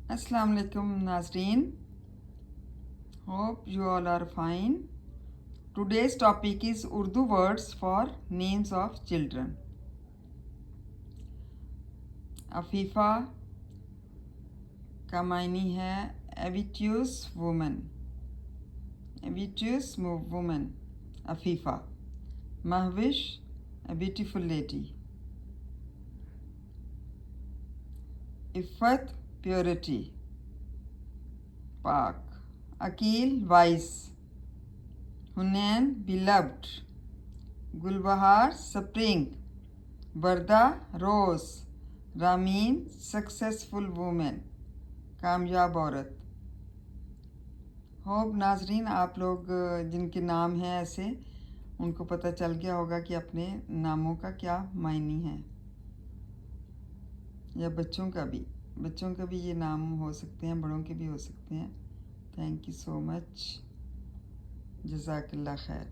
Assalamu alaikum Nazreen. Hope you all are fine. Today's topic is Urdu words for names of children. Afifa का मायनी है virtuous woman, virtuous woman Afifa. Mahwish a beautiful lady। Iffat purity पाक। Aqeel wise. Hunain beloved. Gulbahar spring. Barda rose. Ramin successful women कामयाब औरत। Hope नाजरीन आप लोग जिनके नाम हैं ऐसे उनको पता चल गया होगा कि अपने नामों का क्या मायनी है, या बच्चों का भी ये नाम हो सकते हैं, बड़ों के भी हो सकते हैं। Thank you so much. जज़ाकल्लाह खैर।